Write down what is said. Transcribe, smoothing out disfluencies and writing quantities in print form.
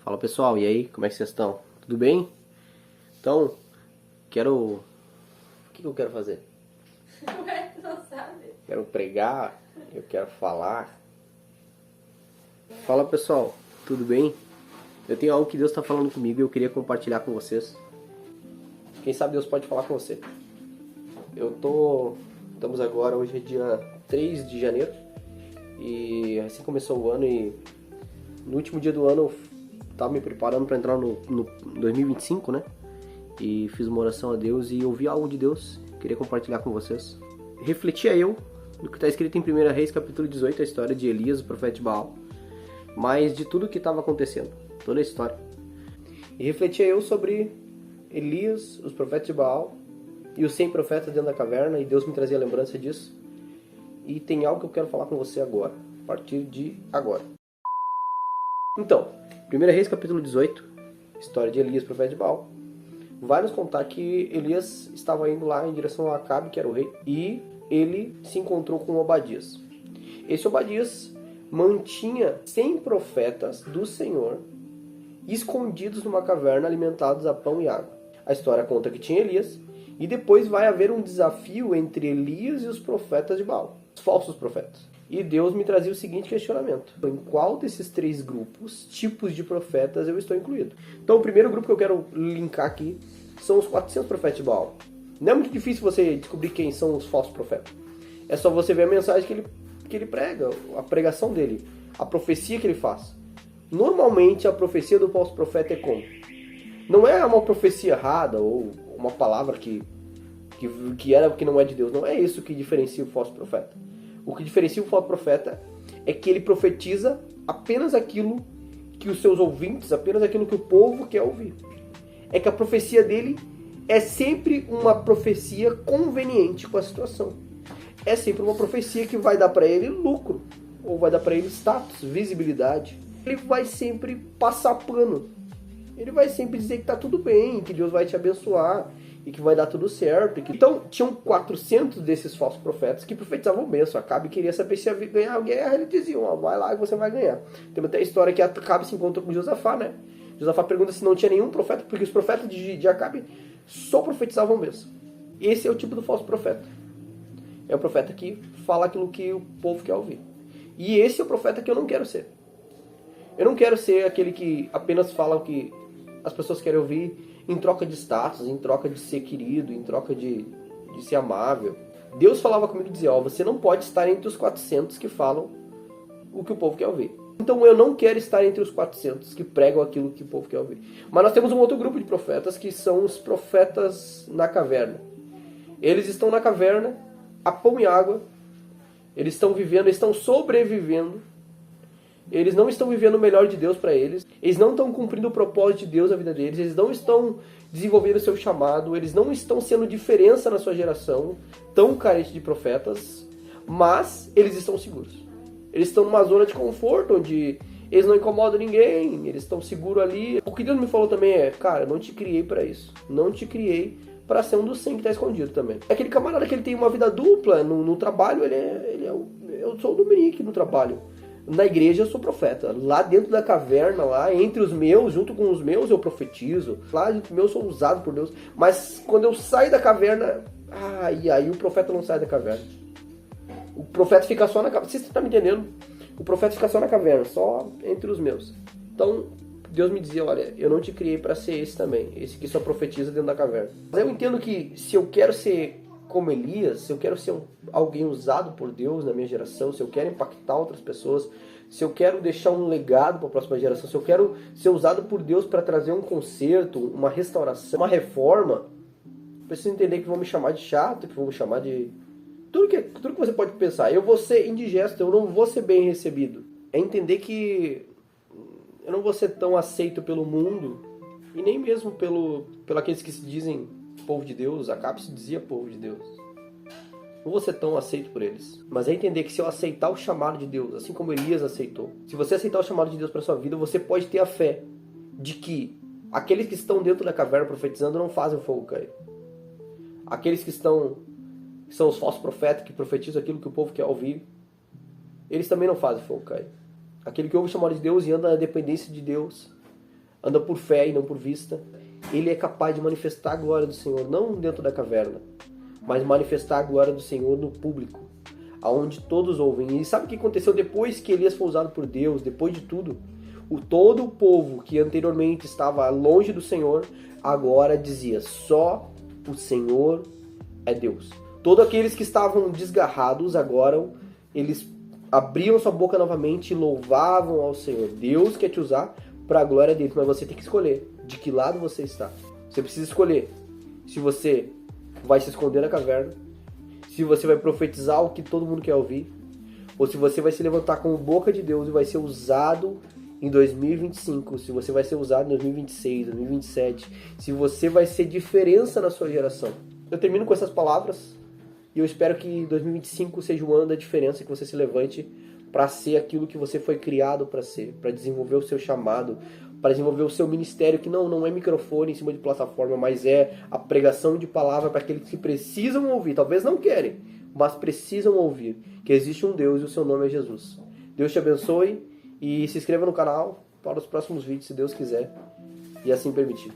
Fala pessoal, e aí, como é que vocês estão? Tudo bem? Então, O que eu quero fazer? Ué, tu não sabe? Quero pregar, eu quero falar. Fala pessoal, tudo bem? Eu tenho algo que Deus está falando comigo e eu queria compartilhar com vocês. Quem sabe Deus pode falar com você. Estamos agora, hoje é dia 3 de janeiro. E assim começou o ano e no último dia do ano eu estava me preparando para entrar no 2025, né? E fiz uma oração a Deus e ouvi algo de Deus, queria compartilhar com vocês. Refletia eu no que está escrito em 1 Reis, capítulo 18, a história de Elias, o profeta de Baal, mas de tudo o que estava acontecendo, toda a história. E refletia eu sobre Elias, os profetas de Baal e os 100 profetas dentro da caverna, e Deus me trazia lembrança disso. E tem algo que eu quero falar com você agora, a partir de agora. Então, 1 Reis, capítulo 18, história de Elias, profeta de Baal, vai nos contar que Elias estava indo lá em direção a Acabe, que era o rei, e ele se encontrou com Obadias. Esse Obadias mantinha 100 profetas do Senhor escondidos numa caverna, alimentados a pão e água. A história conta que tinha Elias, e depois vai haver um desafio entre Elias e os profetas de Baal, os falsos profetas. E Deus me trazia o seguinte questionamento: em qual desses 3 grupos, tipos de profetas eu estou incluído? Então o primeiro grupo que eu quero linkar aqui são os 400 profetas de Baal. Não é muito difícil você descobrir quem são os falsos profetas. É só você ver a mensagem que ele prega, a pregação dele, a profecia que ele faz. Normalmente a profecia do falso profeta é como? Não é uma profecia errada ou uma palavra que não é de Deus. Não é isso que diferencia o falso profeta. O que diferencia o falso profeta é que ele profetiza apenas aquilo que os seus ouvintes, apenas aquilo que o povo quer ouvir. É que a profecia dele é sempre uma profecia conveniente com a situação. É sempre uma profecia que vai dar para ele lucro, ou vai dar para ele status, visibilidade. Ele vai sempre passar pano. Ele vai sempre dizer que tá tudo bem, que Deus vai te abençoar e que vai dar tudo certo. Então, tinham 400 desses falsos profetas que profetizavam bênção. Acabe queria saber se ia ganhar a guerra, ele dizia, vai lá e você vai ganhar. Tem até a história que Acabe se encontrou com Josafá, né? Josafá pergunta se não tinha nenhum profeta, porque os profetas de Acabe só profetizavam bênção. Esse é o tipo do falso profeta. É o profeta que fala aquilo que o povo quer ouvir. E esse é o profeta que eu não quero ser. Eu não quero ser aquele que apenas fala o que as pessoas querem ouvir em troca de status, em troca de ser querido, em troca de ser amável. Deus falava comigo e dizia, você não pode estar entre os 400 que falam o que o povo quer ouvir. Então eu não quero estar entre os 400 que pregam aquilo que o povo quer ouvir. Mas nós temos um outro grupo de profetas que são os profetas na caverna. Eles estão na caverna, a pão e água, eles estão vivendo, eles estão sobrevivendo. Eles não estão vivendo o melhor de Deus para eles. Eles não estão cumprindo o propósito de Deus na vida deles. Eles não estão desenvolvendo o seu chamado. Eles não estão sendo diferença na sua geração, tão carente de profetas. Mas eles estão seguros. Eles estão numa zona de conforto, onde eles não incomodam ninguém. Eles estão seguros ali. O que Deus me falou também é, cara, não te criei para isso. Não te criei para ser um dos 100 que está escondido também. Aquele camarada que ele tem uma vida dupla no trabalho, eu sou o Dominique no trabalho. Na igreja eu sou profeta. Lá dentro da caverna, lá entre os meus, junto com os meus, eu profetizo. Lá dentro dos meus eu sou usado por Deus. Mas quando eu saio da caverna, aí o profeta não sai da caverna. O profeta fica só na caverna. Vocês estão me entendendo? O profeta fica só na caverna, só entre os meus. Então, Deus me dizia, olha, eu não te criei para ser esse também. Esse que só profetiza dentro da caverna. Mas eu entendo que se eu quero ser como Elias, se eu quero ser alguém usado por Deus na minha geração, se eu quero impactar outras pessoas, se eu quero deixar um legado para a próxima geração, se eu quero ser usado por Deus para trazer um conserto, uma restauração, uma reforma, preciso entender que vão me chamar de chato, que vão me chamar de... Tudo que você pode pensar. Eu vou ser indigesto, eu não vou ser bem recebido. É entender que eu não vou ser tão aceito pelo mundo, e nem mesmo pelo aqueles que se dizem povo de Deus. Acabe se dizia povo de Deus. Não vou ser tão aceito por eles. Mas é entender que se eu aceitar o chamado de Deus, assim como Elias aceitou, se você aceitar o chamado de Deus para sua vida, você pode ter a fé de que aqueles que estão dentro da caverna profetizando não fazem o fogo cair. Aqueles que são os falsos profetas que profetizam aquilo que o povo quer ouvir, eles também não fazem o fogo cair. Aquele que ouve o chamado de Deus e anda na dependência de Deus, anda por fé e não por vista, ele é capaz de manifestar a glória do Senhor, não dentro da caverna, mas manifestar a glória do Senhor no público, aonde todos ouvem. E sabe o que aconteceu depois que Elias foi usado por Deus, depois de tudo? Todo o povo que anteriormente estava longe do Senhor, agora dizia, só o Senhor é Deus. Todos aqueles que estavam desgarrados, agora eles abriam sua boca novamente e louvavam ao Senhor. Deus quer te usar para a glória dele, mas você tem que escolher de que lado você está. Você precisa escolher se você vai se esconder na caverna, se você vai profetizar o que todo mundo quer ouvir, ou se você vai se levantar como boca de Deus e vai ser usado em 2025, se você vai ser usado em 2026, 2027, se você vai ser diferença na sua geração. Eu termino com essas palavras e eu espero que 2025 seja o ano da diferença, que você se levante para ser aquilo que você foi criado para ser, para desenvolver o seu chamado, para desenvolver o seu ministério, que não é microfone em cima de plataforma, mas é a pregação de palavra para aqueles que precisam ouvir, talvez não querem, mas precisam ouvir, que existe um Deus e o seu nome é Jesus. Deus te abençoe e se inscreva no canal para os próximos vídeos, se Deus quiser e assim permitir.